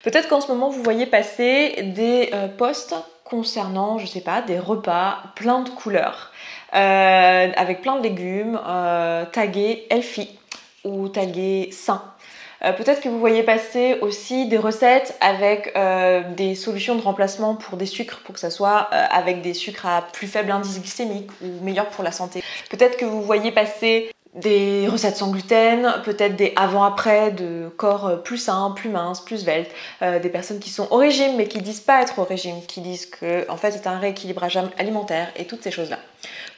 Peut-être qu'en ce moment vous voyez passer des posts concernant, je sais pas, des repas plein de couleurs, avec plein de légumes, tagués healthy ou tagués sains. Peut-être que vous voyez passer aussi des recettes avec des solutions de remplacement pour des sucres, pour que ça soit avec des sucres à plus faible indice glycémique ou meilleurs pour la santé. Peut-être que vous voyez passer des recettes sans gluten, peut-être des avant-après de corps plus sains, plus minces, plus sveltes, des personnes qui sont au régime mais qui disent pas être au régime, qui disent que en fait c'est un rééquilibrage alimentaire et toutes ces choses-là.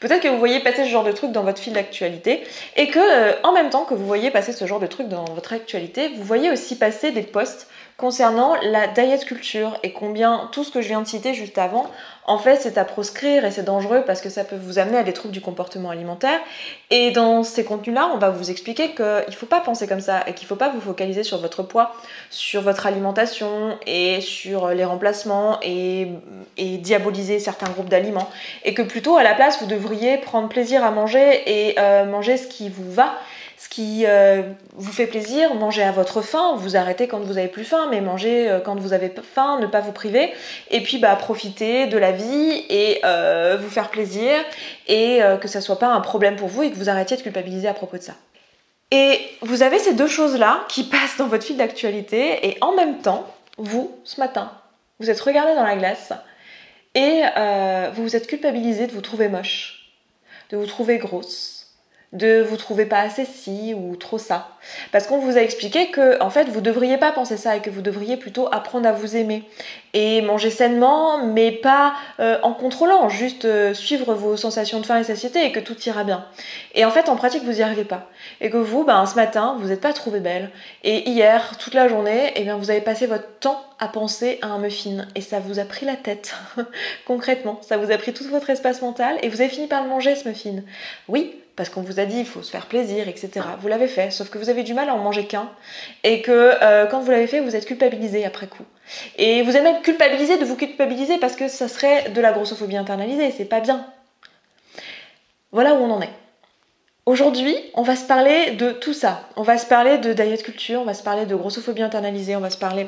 Peut-être que vous voyez passer ce genre de truc dans votre fil d'actualité et que en même temps que vous voyez passer ce genre de truc dans votre actualité, vous voyez aussi passer des posts concernant la diet culture et combien tout ce que je viens de citer juste avant, en fait c'est à proscrire et c'est dangereux parce que ça peut vous amener à des troubles du comportement alimentaire. Et dans ces contenus-là, on va vous expliquer qu'il ne faut pas penser comme ça et qu'il ne faut pas vous focaliser sur votre poids, sur votre alimentation et sur les remplacements et diaboliser certains groupes d'aliments. Et que plutôt à la place, vous devriez prendre plaisir à manger et manger ce qui vous va, ce qui vous fait plaisir, manger à votre faim, vous arrêtez quand vous avez plus faim, mais manger quand vous avez faim, ne pas vous priver, et puis profiter de la vie et vous faire plaisir, et que ça soit pas un problème pour vous et que vous arrêtiez de culpabiliser à propos de ça. Et vous avez ces deux choses-là qui passent dans votre fil d'actualité, et en même temps, vous, ce matin, vous êtes regardé dans la glace, et vous vous êtes culpabilisé de vous trouver moche, de vous trouver grosse, de vous trouver pas assez ci ou trop ça. Parce qu'on vous a expliqué que en fait vous devriez pas penser ça et que vous devriez plutôt apprendre à vous aimer et manger sainement mais pas en contrôlant, juste suivre vos sensations de faim et satiété et que tout ira bien. Et en fait en pratique vous y arrivez pas. Et que vous, ce matin, vous n'êtes pas trouvée belle. Et hier, toute la journée, vous avez passé votre temps à penser à un muffin et ça vous a pris la tête. Concrètement, ça vous a pris tout votre espace mental et vous avez fini par le manger ce muffin. Oui, parce qu'on vous a dit il faut se faire plaisir, etc. Vous l'avez fait, sauf que vous avez du mal à en manger qu'un et que quand vous l'avez fait, vous êtes culpabilisé après coup. Et vous êtes même culpabilisé de vous culpabiliser parce que ça serait de la grossophobie internalisée, c'est pas bien. Voilà où on en est. Aujourd'hui, on va se parler de tout ça. On va se parler de diet culture, on va se parler de grossophobie internalisée, on va se parler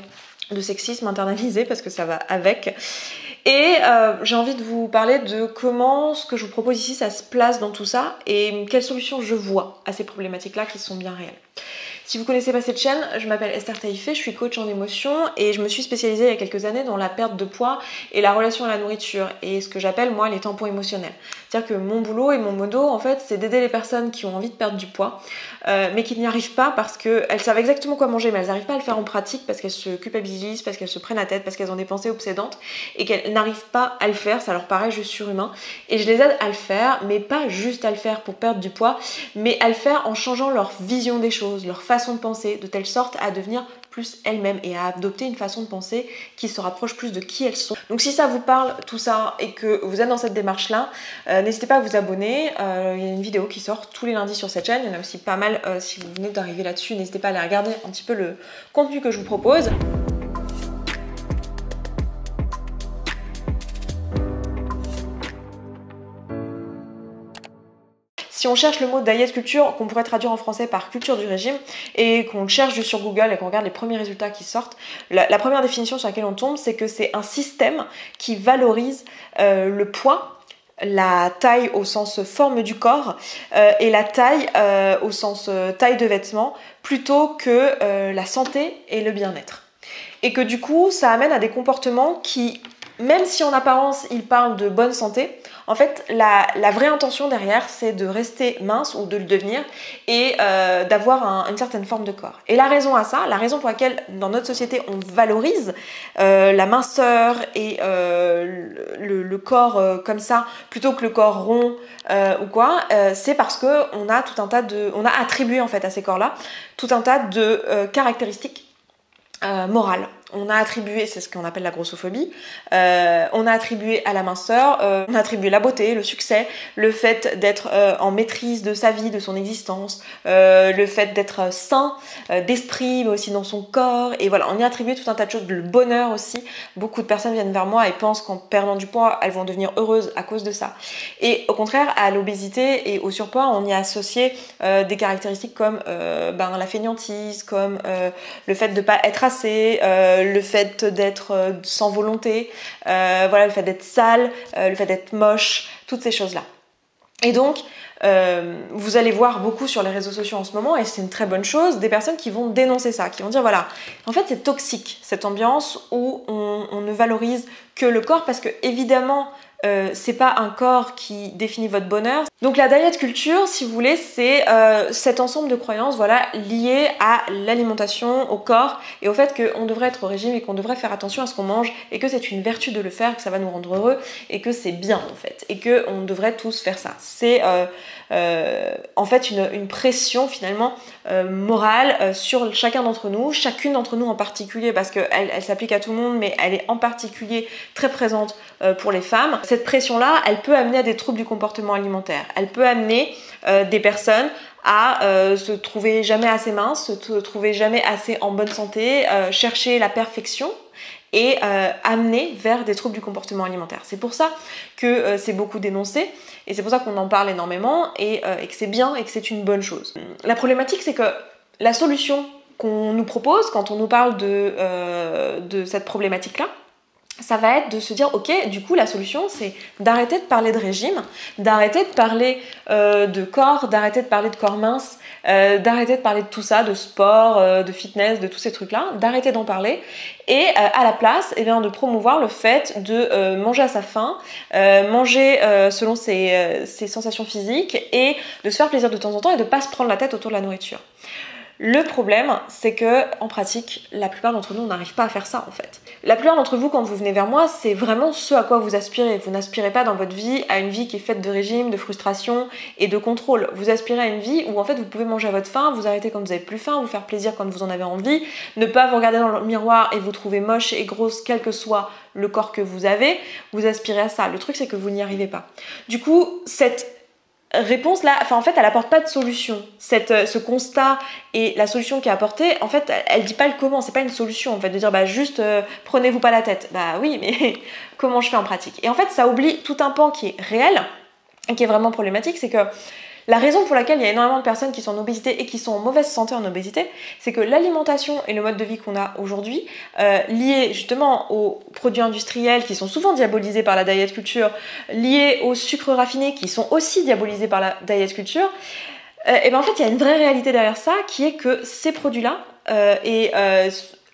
de sexisme internalisé parce que ça va avec. Et j'ai envie de vous parler de comment ce que je vous propose ici, ça se place dans tout ça et quelles solutions je vois à ces problématiques-là qui sont bien réelles. Si vous connaissez pas cette chaîne, je m'appelle Esther Taïfé, je suis coach en émotion et je me suis spécialisée il y a quelques années dans la perte de poids et la relation à la nourriture et ce que j'appelle moi les tampons émotionnels. C'est-à-dire que mon boulot et mon modo en fait c'est d'aider les personnes qui ont envie de perdre du poids mais qui n'y arrivent pas parce qu'elles savent exactement quoi manger mais elles n'arrivent pas à le faire en pratique parce qu'elles se culpabilisent, parce qu'elles se prennent la tête, parce qu'elles ont des pensées obsédantes et qu'elles n'arrivent pas à le faire, ça leur paraît juste surhumain. Et je les aide à le faire, mais pas juste à le faire pour perdre du poids, mais à le faire en changeant leur vision des choses, leur façon de penser, de telle sorte à devenir plus elles-mêmes et à adopter une façon de penser qui se rapproche plus de qui elles sont. Donc si ça vous parle tout ça et que vous êtes dans cette démarche-là, n'hésitez pas à vous abonner. Il y a une vidéo qui sort tous les lundis sur cette chaîne. Il y en a aussi pas mal si vous venez d'arriver là-dessus. N'hésitez pas à aller regarder un petit peu le contenu que je vous propose. Si on cherche le mot diet culture, qu'on pourrait traduire en français par culture du régime, et qu'on le cherche juste sur Google et qu'on regarde les premiers résultats qui sortent, la première définition sur laquelle on tombe, c'est que c'est un système qui valorise le poids, la taille au sens forme du corps et la taille au sens taille de vêtements, plutôt que la santé et le bien-être. Et que du coup, ça amène à des comportements qui, même si en apparence ils parlent de bonne santé, en fait la vraie intention derrière c'est de rester mince ou de le devenir et d'avoir une certaine forme de corps. Et la raison à ça, la raison pour laquelle dans notre société on valorise la minceur et le corps comme ça plutôt que le corps rond ou quoi, c'est parce que on a attribué en fait à ces corps-là tout un tas de caractéristiques morales. On a attribué, c'est ce qu'on appelle la grossophobie, on a attribué à la minceur, on a attribué la beauté, le succès, le fait d'être en maîtrise de sa vie, de son existence, le fait d'être sain d'esprit, mais aussi dans son corps, et voilà, on y a attribué tout un tas de choses, le bonheur aussi. Beaucoup de personnes viennent vers moi et pensent qu'en perdant du poids, elles vont devenir heureuses à cause de ça. Et au contraire, à l'obésité et au surpoids, on y a associé des caractéristiques comme la fainéantise, comme le fait de ne pas être assez, le fait d'être sans volonté, voilà, le fait d'être sale, le fait d'être moche, toutes ces choses-là. Et donc, vous allez voir beaucoup sur les réseaux sociaux en ce moment, et c'est une très bonne chose, des personnes qui vont dénoncer ça, qui vont dire voilà, en fait c'est toxique cette ambiance où on ne valorise que le corps, parce que évidemment c'est pas un corps qui définit votre bonheur. Donc la diet culture, si vous voulez, c'est cet ensemble de croyances, voilà, liées à l'alimentation, au corps, et au fait qu'on devrait être au régime et qu'on devrait faire attention à ce qu'on mange, et que c'est une vertu de le faire, que ça va nous rendre heureux, et que c'est bien en fait, et qu'on devrait tous faire ça. C'est en fait une pression finalement morale sur chacun d'entre nous, chacune d'entre nous en particulier, parce qu'elle s'applique à tout le monde, mais elle est en particulier très présente pour les femmes. Cette pression-là, elle peut amener à des troubles du comportement alimentaire. Elle peut amener des personnes à se trouver jamais assez minces, se trouver jamais assez en bonne santé, chercher la perfection et amener vers des troubles du comportement alimentaire. C'est pour ça que c'est beaucoup dénoncé et c'est pour ça qu'on en parle énormément et que c'est bien et que c'est une bonne chose. La problématique, c'est que la solution qu'on nous propose quand on nous parle de cette problématique-là, ça va être de se dire ok, du coup la solution c'est d'arrêter de parler de régime, d'arrêter de parler de corps, d'arrêter de parler de corps mince, d'arrêter de parler de tout ça, de sport, de fitness, de tous ces trucs-là, d'arrêter d'en parler et à la place eh bien, de promouvoir le fait de manger à sa faim, manger selon ses sensations physiques et de se faire plaisir de temps en temps et de ne pas se prendre la tête autour de la nourriture. Le problème, c'est que en pratique, la plupart d'entre nous, on n'arrive pas à faire ça en fait. La plupart d'entre vous, quand vous venez vers moi, c'est vraiment ce à quoi vous aspirez. Vous n'aspirez pas dans votre vie à une vie qui est faite de régime, de frustration et de contrôle. Vous aspirez à une vie où en fait vous pouvez manger à votre faim, vous arrêter quand vous avez plus faim, vous faire plaisir quand vous en avez envie, ne pas vous regarder dans le miroir et vous trouver moche et grosse quel que soit le corps que vous avez. Vous aspirez à ça. Le truc, c'est que vous n'y arrivez pas. Du coup, cette réponse là, enfin en fait elle apporte pas de solution. Ce constat et la solution qui est apportée, en fait elle dit pas le comment, c'est pas une solution en fait de dire bah juste prenez-vous pas la tête. Bah oui, mais comment je fais en pratique? Et en fait ça oublie tout un pan qui est réel et qui est vraiment problématique, c'est que la raison pour laquelle il y a énormément de personnes qui sont en obésité et qui sont en mauvaise santé en obésité, c'est que l'alimentation et le mode de vie qu'on a aujourd'hui, liés justement aux produits industriels qui sont souvent diabolisés par la diet culture, liés aux sucres raffinés qui sont aussi diabolisés par la diet culture, et ben en fait il y a une vraie réalité derrière ça qui est que ces produits-là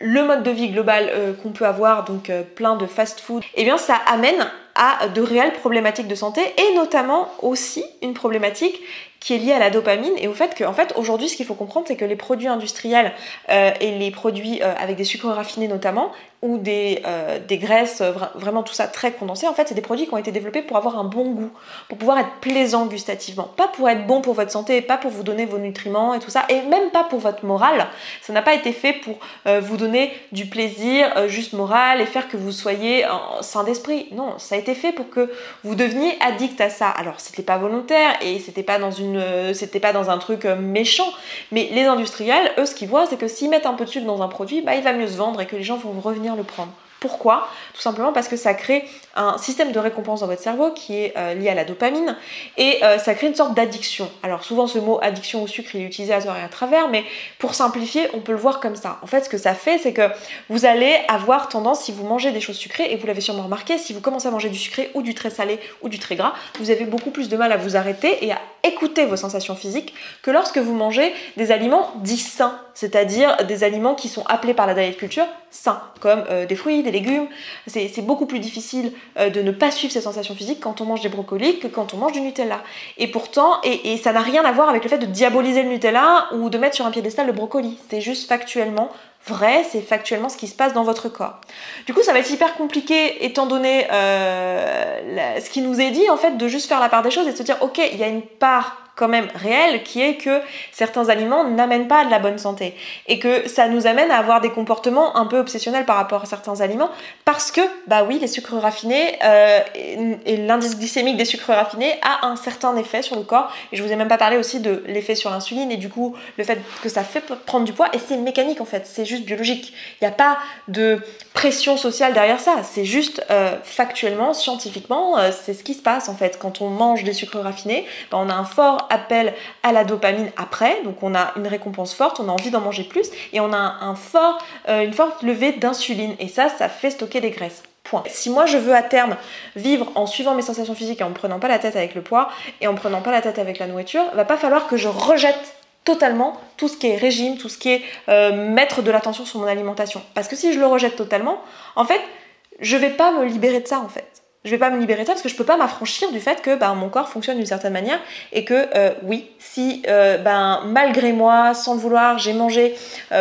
le mode de vie global qu'on peut avoir, donc plein de fast-food, et bien ça amène à de réelles problématiques de santé et notamment aussi une problématique qui est liée à la dopamine et au fait que en fait, aujourd'hui ce qu'il faut comprendre c'est que les produits industriels et les produits avec des sucres raffinés notamment ou des graisses, vraiment tout ça très condensé, en fait c'est des produits qui ont été développés pour avoir un bon goût, pour pouvoir être plaisant gustativement, pas pour être bon pour votre santé, pas pour vous donner vos nutriments et tout ça, et même pas pour votre morale. Ça n'a pas été fait pour vous donner du plaisir juste moral et faire que vous soyez sain d'esprit. Non, ça a été fait pour que vous deveniez addict à ça. Alors c'était pas volontaire et c'était pas dans un truc méchant, mais les industriels, eux, ce qu'ils voient, c'est que s'ils mettent un peu de sucre dans un produit, bah il va mieux se vendre et que les gens vont revenir le prendre. Pourquoi? Tout simplement parce que ça crée un système de récompense dans votre cerveau qui est lié à la dopamine et ça crée une sorte d'addiction. Alors souvent ce mot addiction au sucre il est utilisé à tort et à travers, mais pour simplifier on peut le voir comme ça. En fait ce que ça fait c'est que vous allez avoir tendance, si vous mangez des choses sucrées, et vous l'avez sûrement remarqué, si vous commencez à manger du sucré ou du très salé ou du très gras, vous avez beaucoup plus de mal à vous arrêter et à écouter vos sensations physiques que lorsque vous mangez des aliments dits sains, c'est-à-dire des aliments qui sont appelés par la diet culture sains, comme des fruits, des légumes. C'est beaucoup plus difficile de ne pas suivre ces sensations physiques quand on mange des brocolis que quand on mange du Nutella. Et pourtant, et ça n'a rien à voir avec le fait de diaboliser le Nutella ou de mettre sur un piédestal le brocoli. C'est juste factuellement vrai, c'est factuellement ce qui se passe dans votre corps. Du coup, ça va être hyper compliqué étant donné ce qui nous est dit en fait de juste faire la part des choses et de se dire ok, il y a une part quand même réel qui est que certains aliments n'amènent pas à de la bonne santé et que ça nous amène à avoir des comportements un peu obsessionnels par rapport à certains aliments parce que bah oui les sucres raffinés et l'indice glycémique des sucres raffinés a un certain effet sur le corps et je vous ai même pas parlé aussi de l'effet sur l'insuline et du coup le fait que ça fait prendre du poids et c'est mécanique en fait, c'est juste biologique, il n'y a pas de pression sociale derrière ça, c'est juste factuellement, scientifiquement c'est ce qui se passe en fait quand on mange des sucres raffinés, bah, on a un fort appel à la dopamine après, donc on a une récompense forte, on a envie d'en manger plus et on a une forte levée d'insuline et ça fait stocker des graisses. Point. Si moi je veux à terme vivre en suivant mes sensations physiques et en me prenant pas la tête avec le poids et en me prenant pas la tête avec la nourriture, va pas falloir que je rejette totalement tout ce qui est régime, tout ce qui est mettre de l'attention sur mon alimentation. Parce que si je le rejette totalement, en fait, je vais pas me libérer de ça en fait. Je vais pas me libérer de ça parce que je peux pas m'affranchir du fait que mon corps fonctionne d'une certaine manière et que oui, si malgré moi, sans le vouloir, j'ai mangé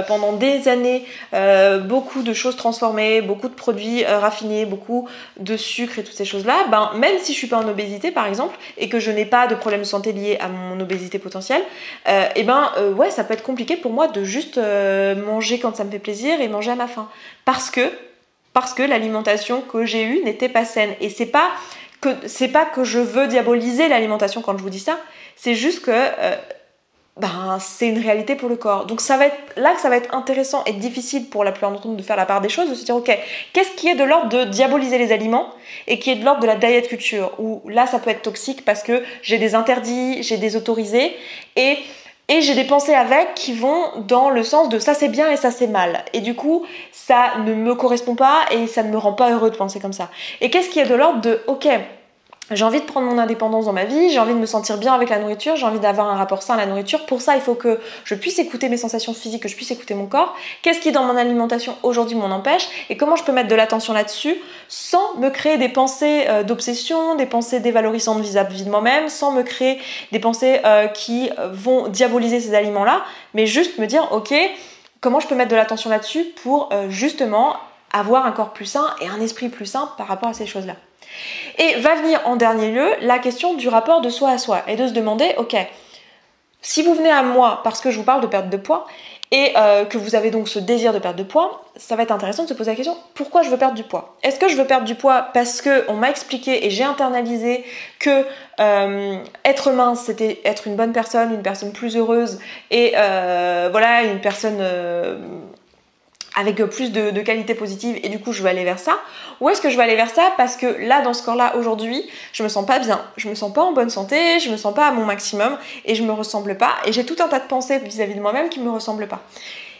pendant des années beaucoup de choses transformées, beaucoup de produits raffinés, beaucoup de sucre et toutes ces choses-là, même si je suis pas en obésité par exemple et que je n'ai pas de problème de santé lié à mon obésité potentielle, ouais, ça peut être compliqué pour moi de juste manger quand ça me fait plaisir et manger à ma faim parce que l'alimentation que j'ai eue n'était pas saine. Et c'est pas que je veux diaboliser l'alimentation quand je vous dis ça, c'est juste que c'est une réalité pour le corps. Donc ça va être là que ça va être intéressant et difficile pour la plupart d'entre nous de faire la part des choses, de se dire ok, qu'est-ce qui est de l'ordre de diaboliser les aliments et qui est de l'ordre de la diet culture, où là ça peut être toxique parce que j'ai des interdits, j'ai des autorisés et j'ai des pensées avec qui vont dans le sens de ça c'est bien et ça c'est mal. Et du coup, ça ne me correspond pas et ça ne me rend pas heureux de penser comme ça. Et qu'est-ce qui est de l'ordre de ok, j'ai envie de prendre mon indépendance dans ma vie, j'ai envie de me sentir bien avec la nourriture, j'ai envie d'avoir un rapport sain à la nourriture. Pour ça, il faut que je puisse écouter mes sensations physiques, que je puisse écouter mon corps. Qu'est-ce qui dans mon alimentation aujourd'hui m'en empêche et comment je peux mettre de l'attention là-dessus sans me créer des pensées d'obsession, des pensées dévalorisantes vis-à-vis de moi-même, sans me créer des pensées qui vont diaboliser ces aliments-là, mais juste me dire ok, comment je peux mettre de l'attention là-dessus pour justement avoir un corps plus sain et un esprit plus sain par rapport à ces choses-là. Et va venir en dernier lieu la question du rapport de soi à soi et de se demander, ok, si vous venez à moi parce que je vous parle de perte de poids et que vous avez donc ce désir de perdre de poids, ça va être intéressant de se poser la question, pourquoi je veux perdre du poids? Est-ce que je veux perdre du poids parce qu'on m'a expliqué et j'ai internalisé que être mince c'était être une bonne personne, une personne plus heureuse et voilà, une personne avec plus de qualité positive et du coup je veux aller vers ça, ou est-ce que je veux aller vers ça parce que là dans ce corps-là aujourd'hui je me sens pas bien, je me sens pas en bonne santé, je me sens pas à mon maximum et je me ressemble pas et j'ai tout un tas de pensées vis-à-vis de moi-même qui me ressemblent pas.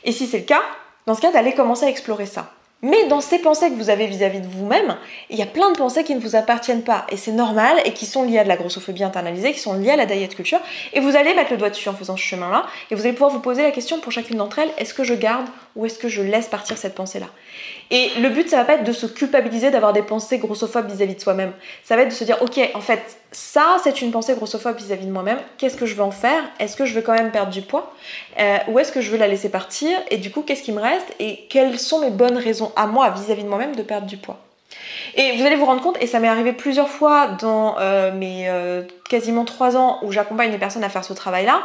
Et si c'est le cas, dans ce cas d'aller commencer à explorer ça. Mais dans ces pensées que vous avez vis-à-vis de vous-même, il y a plein de pensées qui ne vous appartiennent pas et c'est normal et qui sont liées à de la grossophobie internalisée, qui sont liées à la diet culture et vous allez mettre le doigt dessus en faisant ce chemin-là et vous allez pouvoir vous poser la question pour chacune d'entre elles, est-ce que je garde ou est-ce que je laisse partir cette pensée-là? Et le but, ça va pas être de se culpabiliser d'avoir des pensées grossophobes vis-à-vis de soi-même. Ça va être de se dire, ok, en fait, ça, c'est une pensée grossophobe vis-à-vis de moi-même. Qu'est-ce que je veux en faire? Est-ce que je veux quand même perdre du poids? Ou est-ce que je veux la laisser partir? Et du coup, qu'est-ce qui me reste? Et quelles sont mes bonnes raisons à moi vis-à-vis de moi-même de perdre du poids? Et vous allez vous rendre compte, et ça m'est arrivé plusieurs fois dans mes quasiment 3 ans où j'accompagne les personnes à faire ce travail-là,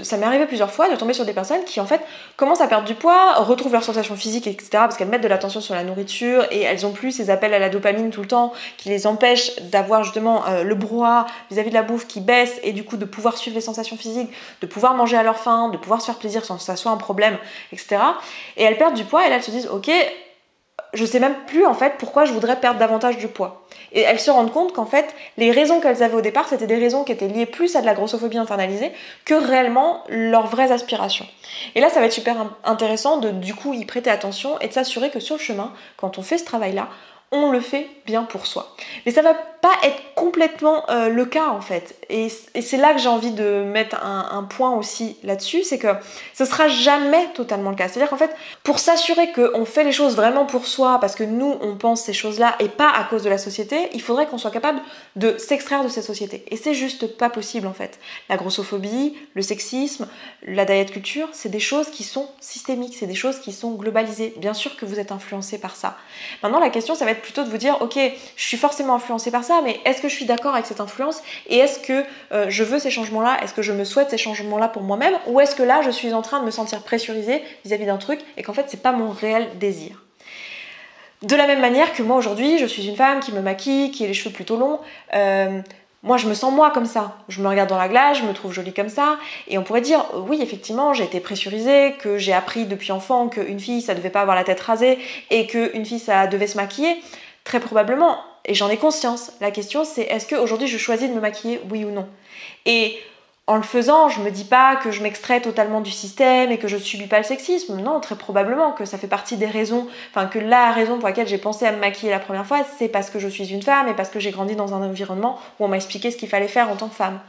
ça m'est arrivé plusieurs fois de tomber sur des personnes qui en fait commencent à perdre du poids, retrouvent leurs sensations physiques, etc. parce qu'elles mettent de l'attention sur la nourriture et elles ont plus ces appels à la dopamine tout le temps qui les empêchent d'avoir justement le brouhaha vis-à-vis de la bouffe qui baisse et du coup de pouvoir suivre les sensations physiques, de pouvoir manger à leur faim, de pouvoir se faire plaisir sans que ça soit un problème, etc. Et elles perdent du poids et là elles se disent ok, je sais même plus en fait pourquoi je voudrais perdre davantage de poids. Et elles se rendent compte qu'en fait, les raisons qu'elles avaient au départ, c'était des raisons qui étaient liées plus à de la grossophobie internalisée que réellement leurs vraies aspirations. Et là, ça va être super intéressant de du coup y prêter attention et de s'assurer que sur le chemin, quand on fait ce travail-là, on le fait bien pour soi. Mais ça va pas être complètement le cas en fait. Et c'est là que j'ai envie de mettre un point aussi là-dessus, c'est que ce sera jamais totalement le cas. C'est-à-dire qu'en fait, pour s'assurer qu'on fait les choses vraiment pour soi, parce que nous, on pense ces choses-là et pas à cause de la société, il faudrait qu'on soit capable de s'extraire de cette société. Et c'est juste pas possible en fait. La grossophobie, le sexisme, la diet culture, c'est des choses qui sont systémiques, c'est des choses qui sont globalisées. Bien sûr que vous êtes influencé par ça. Maintenant, la question, ça va être plutôt de vous dire, ok, je suis forcément influencé par ça, mais est-ce que je suis d'accord avec cette influence et est-ce que je veux ces changements-là, est-ce que je me souhaite ces changements-là pour moi-même ou est-ce que là je suis en train de me sentir pressurisée vis-à-vis d'un truc et qu'en fait c'est pas mon réel désir. De la même manière que moi aujourd'hui je suis une femme qui me maquille, qui a les cheveux plutôt longs, moi je me sens moi comme ça, je me regarde dans la glace, je me trouve jolie comme ça et on pourrait dire oui effectivement j'ai été pressurisée, que j'ai appris depuis enfant qu'une fille ça devait pas avoir la tête rasée et qu'une fille ça devait se maquiller, très probablement. Et j'en ai conscience. La question c'est est-ce qu'aujourd'hui je choisis de me maquiller, oui ou non? Et En le faisant, je me dis pas que je m'extrais totalement du système et que je subis pas le sexisme. Non, très probablement que ça fait partie des raisons, enfin que la raison pour laquelle j'ai pensé à me maquiller la première fois, c'est parce que je suis une femme et parce que j'ai grandi dans un environnement où on m'a expliqué ce qu'il fallait faire en tant que femme.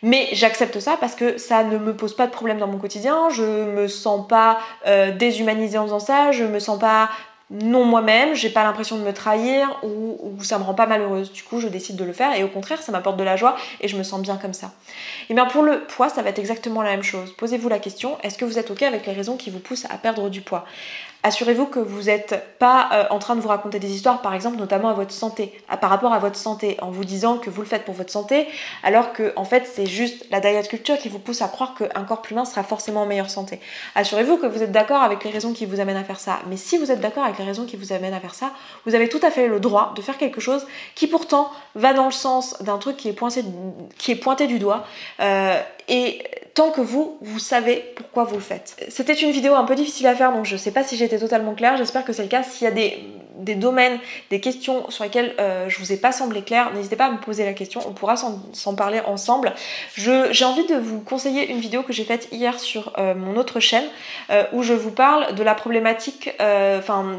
Mais j'accepte ça parce que ça ne me pose pas de problème dans mon quotidien, je me sens pas déshumanisée en faisant ça, je me sens pas non moi-même, j'ai pas l'impression de me trahir ou ça me rend pas malheureuse. Du coup, je décide de le faire et au contraire, ça m'apporte de la joie et je me sens bien comme ça. Et bien pour le poids, ça va être exactement la même chose. Posez-vous la question, est-ce que vous êtes ok avec les raisons qui vous poussent à perdre du poids? Assurez-vous que vous n'êtes pas en train de vous raconter des histoires, par exemple, notamment à votre santé, par rapport à votre santé, en vous disant que vous le faites pour votre santé, alors que en fait c'est juste la diet culture qui vous pousse à croire qu'un corps plus mince sera forcément en meilleure santé. Assurez-vous que vous êtes d'accord avec les raisons qui vous amènent à faire ça. Mais si vous êtes d'accord avec les raisons qui vous amènent à faire ça, vous avez tout à fait le droit de faire quelque chose qui pourtant va dans le sens d'un truc qui est pointé du doigt. Et tant que vous savez pourquoi vous le faites. C'était une vidéo un peu difficile à faire, donc je sais pas si j'ai été totalement claire, j'espère que c'est le cas. S'il y a des domaines, des questions sur lesquelles je vous ai pas semblé claire, n'hésitez pas à me poser la question, on pourra s'en parler ensemble. J'ai envie de vous conseiller une vidéo que j'ai faite hier sur mon autre chaîne, où je vous parle de la problématique,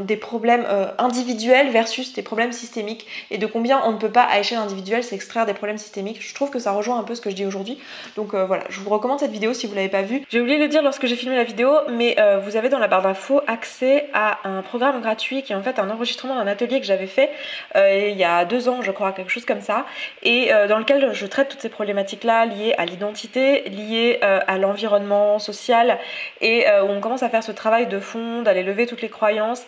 des problèmes individuels versus des problèmes systémiques, et de combien on ne peut pas à échelle individuelle s'extraire des problèmes systémiques. Je trouve que ça rejoint un peu ce que je dis aujourd'hui, donc voilà, je vous recommande cette vidéo si vous l'avez pas vue. J'ai oublié de le dire lorsque j'ai filmé la vidéo, mais vous avez dans la barre d'infos accès à un programme gratuit qui est en fait un enregistrement d'un atelier que j'avais fait il y a 2 ans, je crois, quelque chose comme ça, et dans lequel je traite toutes ces problématiques là liées à l'identité, liées à l'environnement social, et où on commence à faire ce travail de fond, d'aller lever toutes les croyances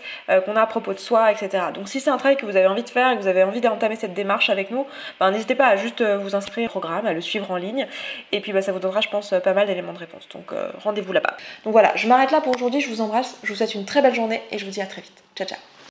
qu'on a à propos de soi, etc. Donc si c'est un travail que vous avez envie de faire et que vous avez envie d'entamer cette démarche avec nous, n'hésitez pas à juste vous inscrire au programme, à le suivre en ligne, et puis ça vous donnera, je pense, pas mal d'éléments de réponse. Donc rendez-vous là-bas. Donc voilà, je m'arrête là pour aujourd'hui, je vous embrasse, je vous souhaite une très belle journée et je vous dis à très vite. Ciao ciao.